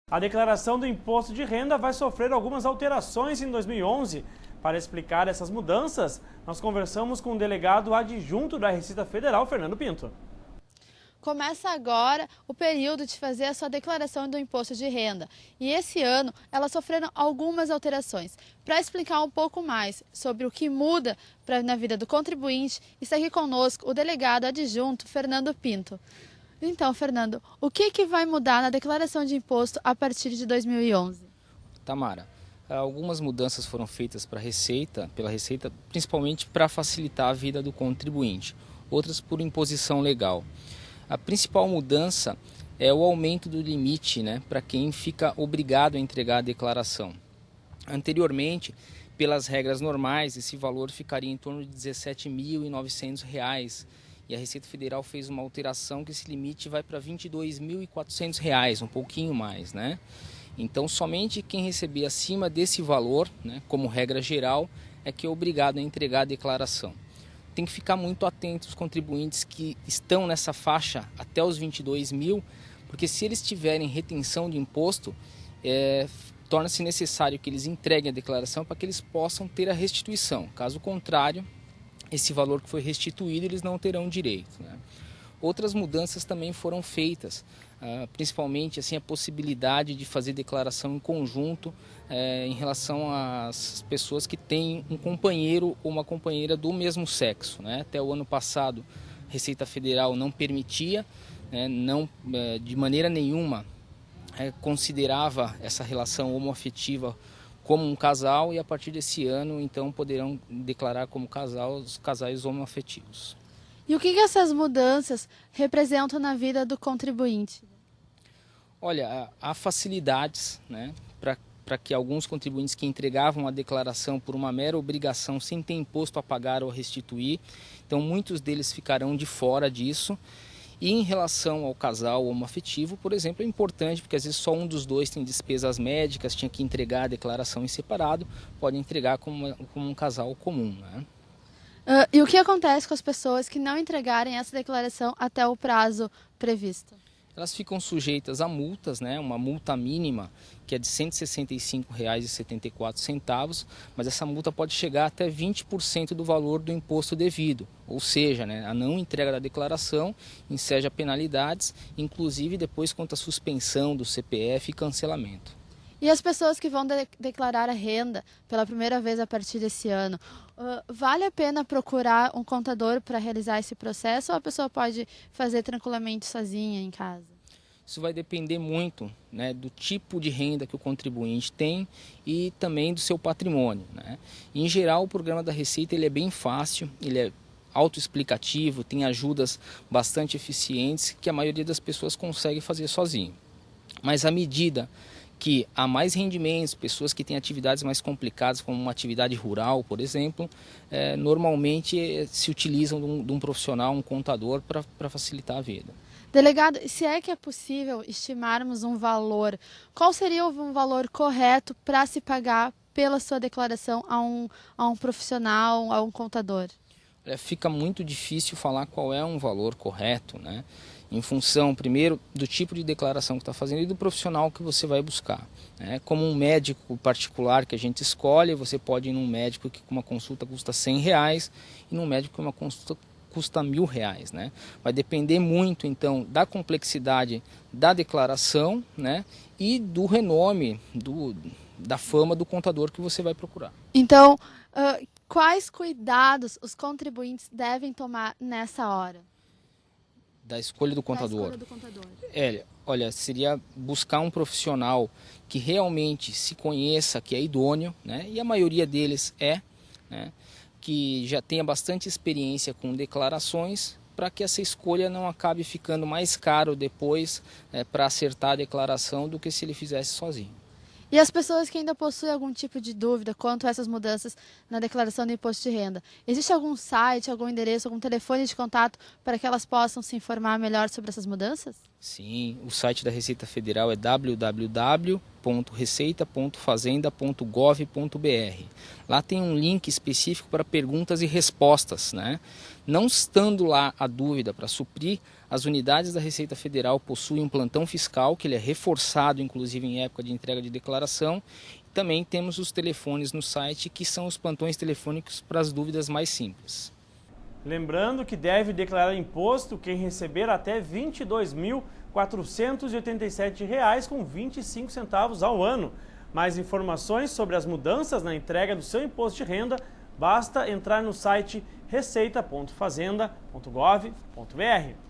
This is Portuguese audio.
A declaração do imposto de renda vai sofrer algumas alterações em 2011. Para explicar essas mudanças, nós conversamos com o delegado adjunto da Receita Federal, Fernando Pinto. Começa agora o período de fazer a sua declaração do imposto de renda. E esse ano elas sofreram algumas alterações. Para explicar um pouco mais sobre o que muda na vida do contribuinte, está aqui conosco o delegado adjunto, Fernando Pinto. Então, Fernando, o que vai mudar na declaração de imposto a partir de 2011? Tamara, algumas mudanças foram feitas pela Receita, principalmente para facilitar a vida do contribuinte, outras por imposição legal. A principal mudança é o aumento do limite, para quem fica obrigado a entregar a declaração. Anteriormente, pelas regras normais, esse valor ficaria em torno de R$ 17.900. E a Receita Federal fez uma alteração que esse limite vai para R$ 22.400, um pouquinho mais, Então, somente quem receber acima desse valor, como regra geral, é que é obrigado a entregar a declaração. Tem que ficar muito atento os contribuintes que estão nessa faixa até os 22 mil, porque se eles tiverem retenção de imposto, torna-se necessário que eles entreguem a declaração para que eles possam ter a restituição. Caso contrário, esse valor que foi restituído eles não terão direito. Outras mudanças também foram feitas, principalmente a possibilidade de fazer declaração em conjunto em relação às pessoas que têm um companheiro ou uma companheira do mesmo sexo. Até o ano passado, a Receita Federal não permitia, de maneira nenhuma considerava essa relação homoafetiva como um casal, e a partir desse ano, então, poderão declarar como casal os casais homoafetivos. E o que essas mudanças representam na vida do contribuinte? Olha, há facilidades, para que alguns contribuintes que entregavam a declaração por uma mera obrigação, sem ter imposto a pagar ou a restituir, então muitos deles ficarão de fora disso. E em relação ao casal homoafetivo, por exemplo, é importante, porque às vezes só um dos dois tem despesas médicas, tinha que entregar a declaração em separado, pode entregar como um casal comum. E o que acontece com as pessoas que não entregarem essa declaração até o prazo previsto? Elas ficam sujeitas a multas, uma multa mínima que é de R$ 165,74, mas essa multa pode chegar até 20% do valor do imposto devido, ou seja, a não entrega da declaração enseja penalidades, inclusive depois quanto à suspensão do CPF e cancelamento. E as pessoas que vão declarar a renda pela primeira vez a partir desse ano, vale a pena procurar um contador para realizar esse processo, ou a pessoa pode fazer tranquilamente sozinha em casa? Isso vai depender muito do tipo de renda que o contribuinte tem e também do seu patrimônio. Em geral, o programa da Receita ele é bem fácil, ele é autoexplicativo, tem ajudas bastante eficientes que a maioria das pessoas consegue fazer sozinho. Mas à medida que há mais rendimentos, pessoas que têm atividades mais complicadas, como uma atividade rural, por exemplo, normalmente se utilizam de um profissional, um contador, para facilitar a vida. Delegado, se é que é possível estimarmos um valor, qual seria um valor correto para se pagar pela sua declaração a um profissional, a um contador? Fica muito difícil falar qual é um valor correto, em função, primeiro, do tipo de declaração que está fazendo e do profissional que você vai buscar. Como um médico particular que a gente escolhe, você pode ir num médico que uma consulta custa R$100 e num médico que uma consulta custa R$1.000. Vai depender muito, então, da complexidade da declaração, e do renome, da fama do contador que você vai procurar. Então, quais cuidados os contribuintes devem tomar nessa hora? Da escolha do contador. Olha, seria buscar um profissional que realmente se conheça, que é idôneo, e a maioria deles que já tenha bastante experiência com declarações, para que essa escolha não acabe ficando mais caro depois para acertar a declaração do que se ele fizesse sozinho. E as pessoas que ainda possuem algum tipo de dúvida quanto a essas mudanças na declaração do imposto de renda, existe algum site, algum endereço, algum telefone de contato para que elas possam se informar melhor sobre essas mudanças? Sim, o site da Receita Federal é www.receita.gov.br. www.receita.fazenda.gov.br. Lá tem um link específico para perguntas e respostas, né? Não estando lá a dúvida, para suprir, as unidades da Receita Federal possuem um plantão fiscal, que ele é reforçado inclusive em época de entrega de declaração. Também temos os telefones no site, que são os plantões telefônicos para as dúvidas mais simples. Lembrando que deve declarar imposto quem receber até R$ 22.487,25 ao ano. Mais informações sobre as mudanças na entrega do seu imposto de renda, basta entrar no site receita.fazenda.gov.br.